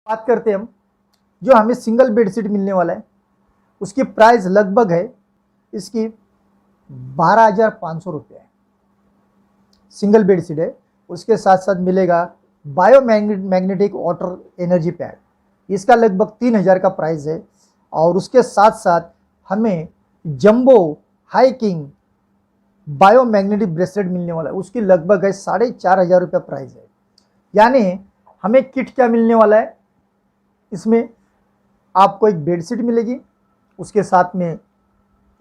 बात करते हैं हम, जो हमें सिंगल बेडशीट मिलने वाला है उसकी प्राइस लगभग है इसकी 12,500 रुपये है। सिंगल बेडशीट है, उसके साथ साथ मिलेगा बायोमैग्नेटिक वाटर एनर्जी पैड, इसका लगभग 3,000 का प्राइस है। और उसके साथ साथ हमें जंबो हाइकिंग बायोमैग्नेटिक ब्रेसलेट मिलने वाला है, उसकी लगभग है 4,500 रुपये प्राइस है। यानी हमें किट क्या मिलने वाला है, इसमें आपको एक बेडशीट मिलेगी, उसके साथ में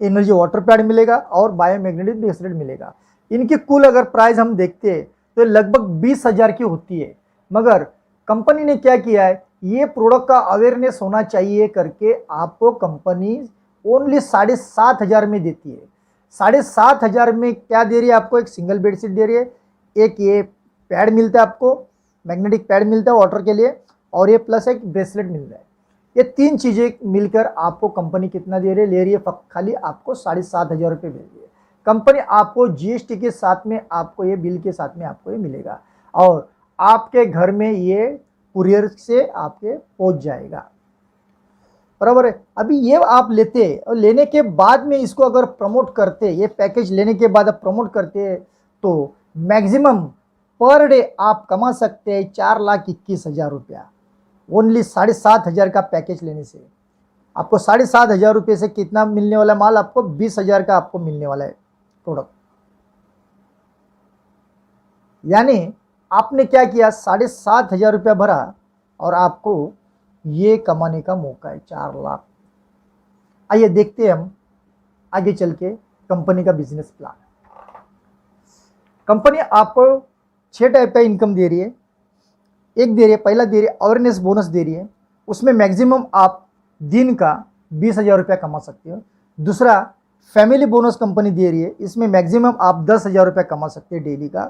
एनर्जी वाटर पैड मिलेगा और बायोमैग्नेटिक ब्रेसलेट मिलेगा। इनकी कुल अगर प्राइस हम देखते हैं तो लगभग 20,000 की होती है, मगर कंपनी ने क्या किया है, ये प्रोडक्ट का अवेयरनेस होना चाहिए करके आपको कंपनी ओनली 7,500 में देती है। 7,500 में क्या दे रही है आपको, एक सिंगल बेडशीट दे रही है, एक ये पैड मिलता है आपको, मैग्नेटिक पैड मिलता है वाटर के लिए, और ये प्लस एक ब्रेसलेट मिल रहा है। ये 3 चीज़ें मिलकर आपको कंपनी कितना दे रही है, ले रही है खाली आपको 7,500 रुपये मिल रही है। कंपनी आपको जीएसटी के साथ में आपको ये बिल के साथ में आपको ये मिलेगा और आपके घर में ये कुरियर से आपके पहुंच जाएगा, बराबर है। अभी ये आप लेते हैं और लेने के बाद में इसको अगर प्रमोट करते, ये पैकेज लेने के बाद आप प्रमोट करते हैं तो मैक्सिमम पर डे आप कमा सकते हैं 4,21,000 रुपया। ओनली 7,500 का पैकेज लेने से आपको 7,500 रुपये से कितना मिलने वाला माल, आपको 20,000 का आपको मिलने वाला है प्रोडक्ट। यानी आपने क्या किया, 7,500 रुपया भरा और आपको ये कमाने का मौका है 4 लाख। आइए देखते हैं हम आगे चल के कंपनी का बिजनेस प्लान। कंपनी आपको 6 टाइप का इनकम दे रही है। एक दे रही है, पहला दे रही है अवेयरनेस बोनस दे रही है, उसमें मैक्सिमम आप दिन का 20,000 रुपया कमा सकते हो। दूसरा फैमिली बोनस कंपनी दे रही है, इसमें मैक्सिमम आप 10,000 रुपया कमा सकते हैं डेली का।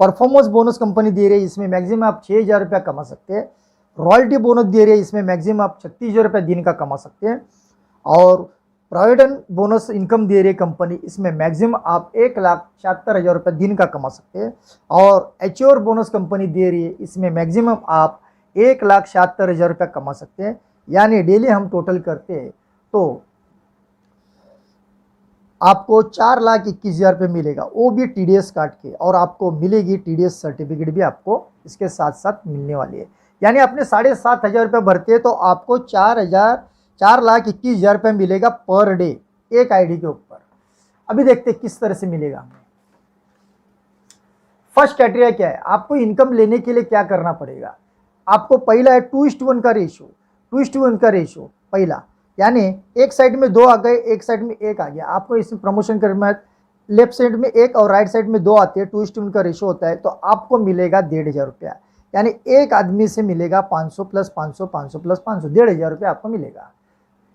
परफॉर्मेंस बोनस कंपनी दे रही है, इसमें मैक्सिमम आप 6,000 रुपया कमा सकते हैं। रॉयल्टी बोनस दे रही है, इसमें मैक्सिमम आप 36,000 रुपया दिन का कमा सकते हैं। और प्रोविडेंट बोनस इनकम दे रही है कंपनी, इसमें मैक्सिमम आप 1,76,000 रुपये दिन का कमा सकते हैं। और एच्योर बोनस कंपनी दे रही है, इसमें मैक्सिमम आप 1,76,000 रुपये कमा सकते हैं। यानी डेली हम टोटल करते हैं तो आपको 4,21,000 रुपये मिलेगा, वो भी TDS काट के, और आपको मिलेगी TDS सर्टिफिकेट भी आपको इसके साथ साथ मिलने वाली है। यानी अपने 7,500 रुपये भरते हैं तो आपको 4,21,000 रुपये मिलेगा पर डे एक आईडी के ऊपर। अभी देखते हैं किस तरह से मिलेगा हमें। फर्स्ट क्राइटेरिया क्या है, आपको इनकम लेने के लिए क्या करना पड़ेगा। आपको पहला है 2:1 का रेशो, 2:1 का रेशो पहला, यानी एक साइड में 2 आ गए, एक साइड में 1 आ गया। आपको इसमें प्रमोशन करना है, लेफ्ट साइड में 1 और राइट साइड में 2 आते हैं, 2:1 का रेशो होता है, तो आपको मिलेगा 1,500 रुपया। यानी एक आदमी से मिलेगा 500 प्लस 500, 500 प्लस 500, 1,500 रुपया आपको मिलेगा।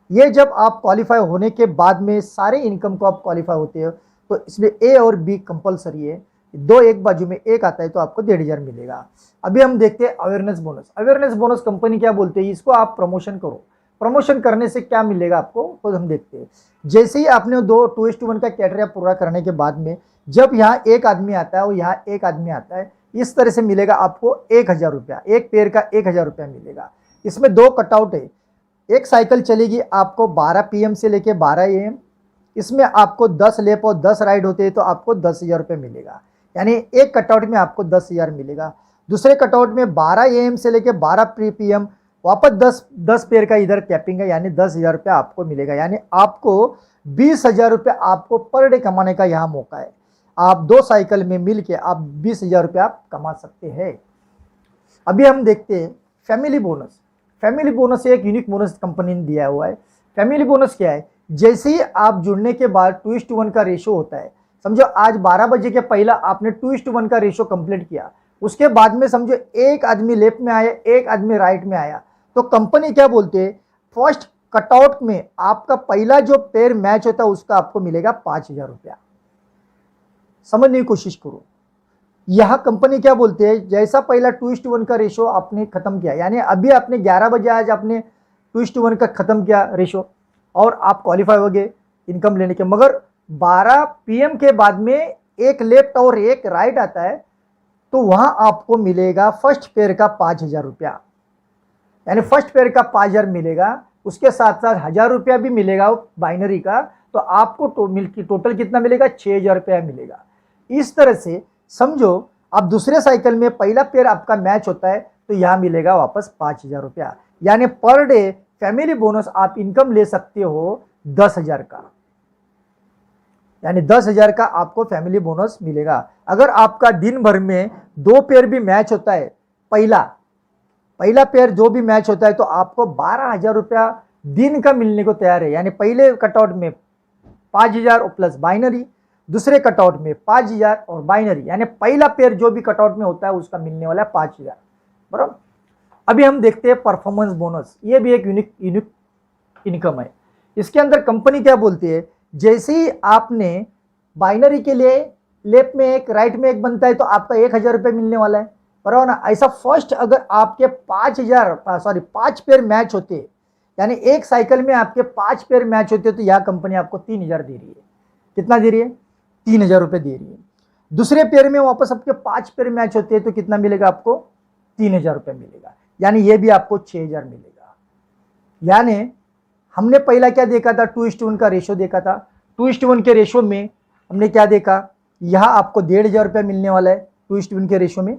ये जब आप क्वालिफाई होने के बाद में सारे इनकम को आप क्वालिफाई होते हो तो इसमें ए और बी कंपलसरी है, 2 एक बाजू में 1 आता है तो आपको 1,500 मिलेगा। अभी हम देखते हैं awareness bonus. Awareness bonus company क्या बोलते हैं, इसको आप प्रमोशन करो, प्रमोशन करने से क्या मिलेगा आपको, तो हम देखते हैं। जैसे ही आपने 2:1 का क्राइटेरिया पूरा करने के बाद में जब यहाँ एक आदमी आता है और यहाँ एक आदमी आता है, इस तरह से मिलेगा आपको 1,000 रुपया, एक पेयर का 1,000 रुपया मिलेगा। इसमें 2 कटआउट है, एक साइकिल चलेगी आपको 12 PM से लेके 12 AM, इसमें आपको 10 लेप और 10 राइड होते हैं तो आपको 10,000 रुपये मिलेगा। यानी एक कटआउट में आपको 10,000 मिलेगा। दूसरे कटआउट में 12 AM से लेके 12 PM वापस 10 पेयर का इधर कैपिंग है, यानी 10,000 रुपया आपको मिलेगा। यानी आपको 20,000 रुपया आपको पर डे कमाने का यहाँ मौका है। आप 2 साइकिल में मिल के आप 20,000 रुपया आप कमा सकते हैं। अभी हम देखते हैं फैमिली बोनस। फैमिली बोनस एक यूनिक बोनस कंपनी ने दिया हुआ है। फैमिली बोनस क्या है, जैसे ही आप जुड़ने के बाद 2:1 का रेशो होता है, समझो आज 12 बजे के पहला आपने 2:1 का रेशो कंप्लीट किया, उसके बाद में समझो एक आदमी लेफ्ट में आया, एक आदमी राइट में आया, तो कंपनी क्या बोलते हैं, फर्स्ट कटआउट में आपका पहला जो पेयर मैच होता है उसका आपको मिलेगा 5,000 रुपया। समझने की कोशिश करो, यह कंपनी क्या बोलते हैं, जैसा पहला 2:1 का रेशो आपने खत्म किया, यानी अभी आपने 11 बजे आज आपने 2:1 का खत्म किया रेशो और आप क्वालिफाई हो गए इनकम लेने के, मगर 12 PM के बाद में एक लेफ्ट और एक राइट आता है तो वहां आपको मिलेगा फर्स्ट पेयर का 5,000 रुपया। यानी फर्स्ट पेयर का 5,000 मिलेगा, उसके साथ साथ 1,000 रुपया भी मिलेगा बाइनरी का, तो आपको टोटल कितना मिलेगा, 6,000 रुपया मिलेगा। इस तरह से समझो, अब दूसरे साइकिल में पहला पेयर आपका मैच होता है तो यहाँ मिलेगा वापस 5,000 रुपया, यानी पर डे फैमिली बोनस आप इनकम ले सकते हो 10,000 का, यानी 10,000 का आपको फैमिली बोनस मिलेगा। अगर आपका दिन भर में 2 पेयर भी मैच होता है, पहला पेयर जो भी मैच होता है, तो आपको 12,000 रुपया दिन का मिलने को तैयार है। यानी पहले कटआउट में 5,000 प्लस बाइनरी, दूसरे कटआउट में 5,000 और बाइनरी, यानी पहला पेयर जो भी कटआउट में होता है उसका मिलने वाला है 5,000, बराबर। अभी हम देखते हैं परफॉर्मेंस बोनस, ये भी एक यूनिक इनकम है। इसके अंदर कंपनी क्या बोलती है, जैसे ही आपने बाइनरी के लिए लेफ्ट में एक राइट में एक बनता है तो आपका 1,000 रुपये मिलने वाला है, बराबर ना। ऐसा फर्स्ट अगर आपके 5 पेयर मैच होते, यानी एक साइकिल में आपके 5 पेयर मैच होते, तो यह कंपनी आपको 3,000 दे रही है। कितना दे रही है, 3,000 रुपये दे रही है। दूसरे पेयर में वापस आपके 5 पेयर मैच होते हैं तो कितना मिलेगा आपको, 3,000 रुपये मिलेगा, यानी ये भी आपको 6,000 मिलेगा। यानी हमने पहला क्या देखा था, 2:1 का रेशो देखा था। 2:1 के रेशो में हमने क्या देखा, यहाँ आपको 1,500 रुपया मिलने वाला है 2:1 के रेशो में,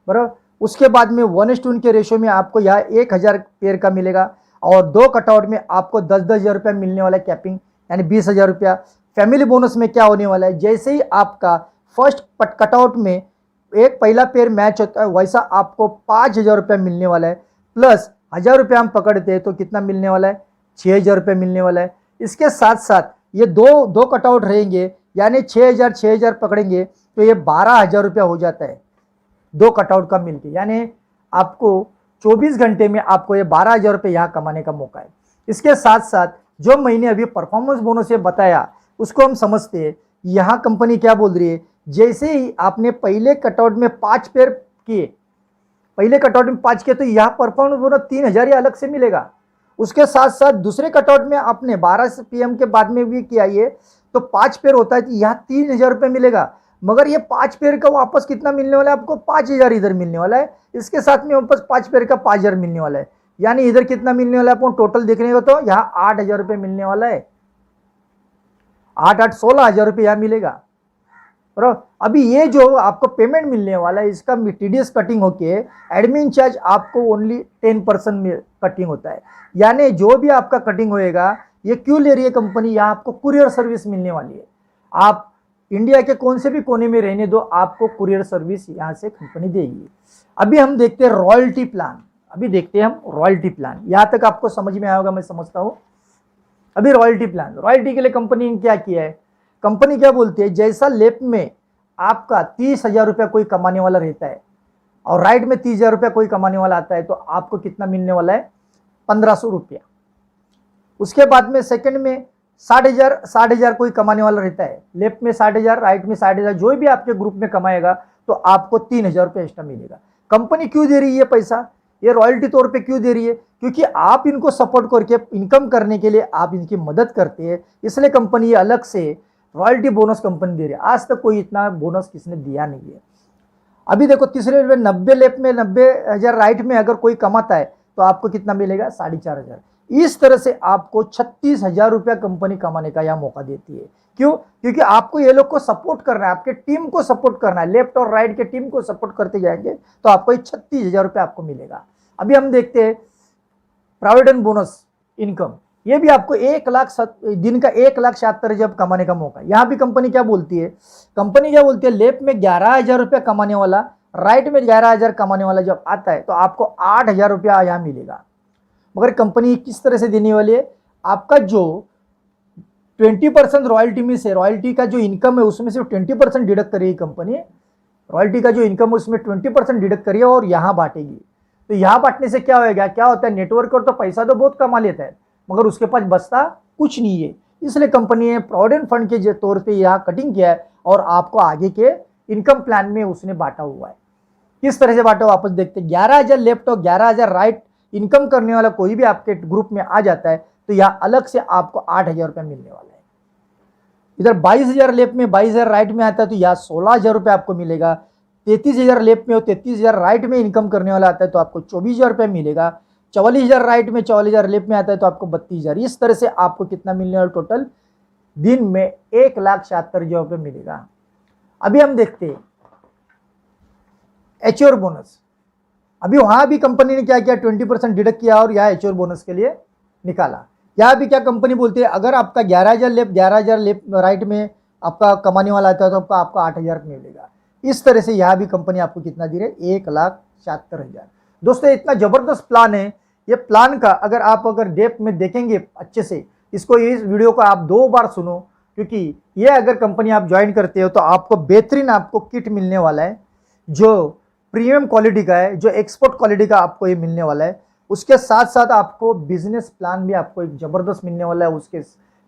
बराबर। उसके बाद में 1:1 के रेशो में आपको यहाँ 1,000 पेयर का मिलेगा, और 2 कटआउट में आपको 10,000 रुपया मिलने वाला है कैपिंग, यानी 20,000 रुपया। फैमिली बोनस में क्या होने वाला है, जैसे ही आपका फर्स्ट कटआउट में एक पहला पेयर मैच होता है, वैसा आपको 5,000 रुपया मिलने वाला है, प्लस 1,000 रुपया हम पकड़ते हैं तो कितना मिलने वाला है, 6,000 रुपये मिलने वाला है। इसके साथ साथ ये दो कटआउट रहेंगे, यानी 6,000 पकड़ेंगे तो ये 12,000 रुपया हो जाता है 2 कटआउट का मिलके, यानी आपको 24 घंटे में आपको ये 12,000 रुपये यहाँ कमाने का मौका है। इसके साथ साथ जो महीने अभी परफॉर्मेंस बोनस से बताया उसको हम समझते हैं। यहाँ कंपनी क्या बोल रही है, जैसे ही आपने पहले कटआउट में 5 पेयर किए, पहले कटआउट में 5 किए, तो यहाँ परफॉर्मेंस बोनस 3,000 अलग से मिलेगा। उसके साथ साथ दूसरे कटआउट में आपने 12 PM के बाद में भी किया ये, तो 5 पेयर होता है तो यहाँ 3,000 रुपये मिलेगा। मगर ये 5 पेयर का वापस कितना मिलने वाला है आपको, 5,000 इधर मिलने वाला है। इसके साथ में वापस 5 पेयर का 5,000 मिलने वाला है, यानी इधर कितना मिलने वाला है आपको टोटल देखने को, तो यहाँ 8,000 रुपये मिलने वाला है। 8 16,000 रुपये यहाँ मिलेगा, बराबर। अभी ये जो आपको पेमेंट मिलने वाला है, इसका टीडीएस कटिंग होके एडमिन चार्ज आपको ओनली 10% में कटिंग होता है। यानी जो भी आपका कटिंग होएगा, ये क्यों ले रही है कंपनी, यहाँ आपको कुरियर सर्विस मिलने वाली है। आप इंडिया के कौन से भी कोने में रहने दो, आपको कुरियर सर्विस यहाँ से कंपनी देगी। अभी हम देखते हैं रॉयल्टी प्लान, अभी देखते हैं हम रॉयल्टी प्लान। यहाँ तक आपको समझ में आया होगा, मैं समझता हूँ। अभी रॉयल्टी प्लान, रॉयल्टी के लिए कंपनी ने क्या किया है, कंपनी क्या बोलती है, जैसा लेफ्ट में आपका 30,000 रुपया कोई कमाने वाला रहता है और राइट में 30,000 रुपया कोई कमाने वाला आता है, तो आपको कितना मिलने वाला है, 1,500 रुपया। उसके बाद में सेकंड में 60,000 कोई कमाने वाला रहता है, लेफ्ट में 60,000, राइट में 60,000, जो भी आपके ग्रुप में कमाएगा तो आपको 3,000 रुपये एक्स्ट्रा मिलेगा। कंपनी क्यों दे रही है ये पैसा, ये रॉयल्टी तौर पे क्यों दे रही है, क्योंकि आप इनको सपोर्ट करके इनकम करने के लिए आप इनकी मदद करते हैं, इसलिए कंपनी ये अलग से रॉयल्टी बोनस कंपनी दे रही है। आज तक कोई इतना बोनस किसने दिया नहीं है। अभी देखो तीसरे में 90 लेफ्ट में 90,000 राइट में अगर कोई कमाता है तो आपको कितना मिलेगा, 4,500। इस तरह से आपको 36,000 रुपया कंपनी कमाने का यह मौका देती है। क्यों, क्योंकि आपको ये लोग को सपोर्ट करना है, आपके टीम को सपोर्ट करना है, लेफ्ट और राइट के टीम को सपोर्ट करते जाएंगे तो आपको 36,000 रुपया आपको मिलेगा। अभी हम देखते हैं प्रोविडेंट बोनस इनकम, ये भी आपको 1,00,000 दिन का 1,77,000 कमाने का मौका। यहाँ भी कंपनी क्या बोलती है, कंपनी क्या बोलती है, लेफ्ट में 11,000 रुपया कमाने वाला, राइट में 11,000 कमाने वाला जब आता है तो आपको 8,000 रुपया यहाँ मिलेगा। मगर कंपनी किस तरह से देने वाली है, आपका जो 20% रॉयल्टी में से, रॉयल्टी का जो इनकम है उसमें से 20% डिडक्ट करेगी कंपनी, रॉयल्टी का जो इनकम है उसमें 20% डिडक्ट करिए और यहाँ बांटेगी। तो यहाँ बांटने से क्या होगा, क्या होता है, नेटवर्क और तो पैसा तो बहुत कमा लेता है मगर उसके पास बचता कुछ नहीं है, इसलिए कंपनी ने प्रोविडेंट फंड के तौर पे यहाँ कटिंग किया है और आपको आगे के इनकम प्लान में उसने बांटा हुआ है। किस तरह से बांटा वापस देखते हैं, 11,000 लेफ्ट और 11,000 राइट इनकम करने वाला कोई भी आपके ग्रुप में आ जाता है तो यहाँ अलग से आपको 8,000 रुपया मिलने वाला है। इधर 22,000 लेफ्ट में 22,000 राइट में आता है तो यहाँ 16,000 रुपया आपको मिलेगा। 33,000 लेफ्ट में और 33,000 राइट में इनकम करने वाला आता है तो आपको 24,000 रुपया मिलेगा। 44,000 राइट में, 44,000 लेफ्ट में आता है तो आपको 32,000। इस तरह से आपको कितना मिलने वाला टोटल दिन में 1,76,000 रुपये मिलेगा। अभी हम देखते हैं एच्योर बोनस। अभी वहां भी कंपनी ने क्या किया, 20% डिडक्ट किया और यहाँ एच्योर बोनस के लिए निकाला। यहाँ भी क्या कंपनी बोलती है, अगर आपका 11,000 लेफ्ट राइट में आपका कमाने वाला आता है तो आपको 8,000 मिलेगा। इस तरह से यहाँ भी कंपनी आपको कितना दे रही है, 1,76,000। दोस्तों इतना जबरदस्त प्लान है। ये प्लान का अगर डेप्थ में देखेंगे अच्छे से, इसको इस वीडियो को आप 2 बार सुनो, क्योंकि ये अगर कंपनी आप ज्वाइन करते हो तो आपको बेहतरीन आपको किट मिलने वाला है, जो प्रीमियम क्वालिटी का है, जो एक्सपोर्ट क्वालिटी का आपको ये मिलने वाला है। उसके साथ साथ आपको बिजनेस प्लान भी आपको एक जबरदस्त मिलने वाला है। उसके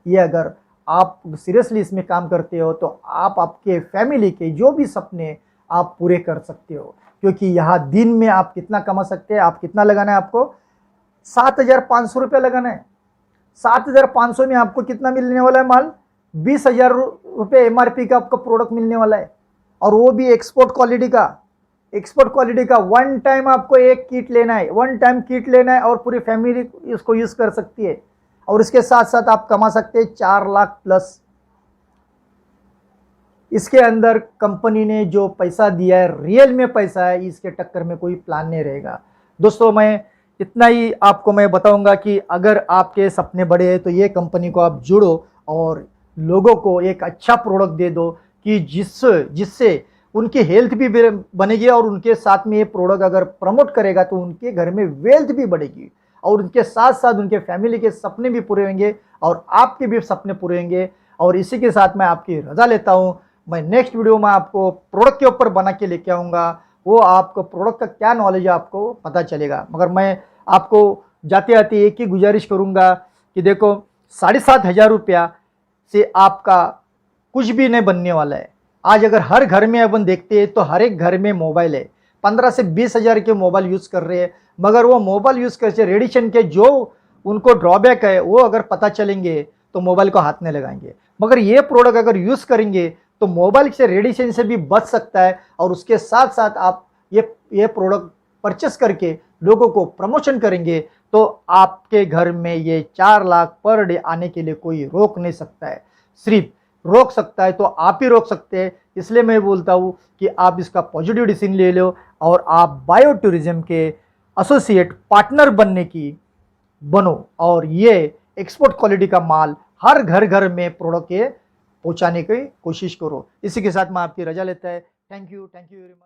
ये अगर आप सीरियसली इसमें काम करते हो तो आप आपके फैमिली के जो भी सपने आप पूरे कर सकते हो, क्योंकि यहाँ दिन में आप कितना कमा सकते हैं, आप कितना लगाना है, आपको 7,500 रुपये लगाना है। 7,500 में आपको कितना मिलने वाला है माल, 20,000 रुपये MRP का आपका प्रोडक्ट मिलने वाला है, और वो भी एक्सपोर्ट क्वालिटी का। वन टाइम आपको एक किट लेना है, और पूरी फैमिली इसको यूज कर सकती है, और इसके साथ साथ आप कमा सकते हैं 4 लाख प्लस। इसके अंदर कंपनी ने जो पैसा दिया है रियल में पैसा है, इसके टक्कर में कोई प्लान नहीं रहेगा। दोस्तों मैं इतना ही आपको मैं बताऊंगा कि अगर आपके सपने बड़े हैं तो ये कंपनी को आप जुड़ो और लोगों को एक अच्छा प्रोडक्ट दे दो, कि जिससे उनकी हेल्थ भी बनेगी, और उनके साथ में ये प्रोडक्ट अगर प्रमोट करेगा तो उनके घर में वेल्थ भी बढ़ेगी, और उनके साथ साथ उनके फैमिली के सपने भी पूरे होंगे और आपके भी सपने पूरे होंगे। और इसी के साथ मैं आपकी रजा लेता हूँ। मैं नेक्स्ट वीडियो में आपको प्रोडक्ट के ऊपर बना के लेके आऊँगा, वो आपको प्रोडक्ट का क्या नॉलेज है आपको पता चलेगा। मगर मैं आपको जाते आते एक ही गुजारिश करूँगा कि देखो, 7,500 रुपया से आपका कुछ भी नहीं बनने वाला है। आज अगर हर घर में अपन देखते हैं तो हर एक घर में मोबाइल है, 15 से 20,000 के मोबाइल यूज़ कर रहे हैं, मगर वो मोबाइल यूज़ करके रेडिएशन के जो उनको ड्रॉबैक है वो अगर पता चलेंगे तो मोबाइल को हाथ में लगाएंगे। मगर ये प्रोडक्ट अगर यूज़ करेंगे तो मोबाइल से रेडिएशन से भी बच सकता है, और उसके साथ साथ आप ये प्रोडक्ट परचेस करके लोगों को प्रमोशन करेंगे तो आपके घर में ये 4 लाख पर डे आने के लिए कोई रोक नहीं सकता है। सिर्फ रोक सकता है तो आप ही रोक सकते हैं। इसलिए मैं बोलता हूँ कि आप इसका पॉजिटिव डिसीजन ले लो और आप बायो टूरिज्म के एसोसिएट पार्टनर बनो, और ये एक्सपोर्ट क्वालिटी का माल हर घर में प्रोडक्ट ये पहुँचाने की कोशिश करो। इसी के साथ मैं आपकी रजा लेता है। Thank you very much.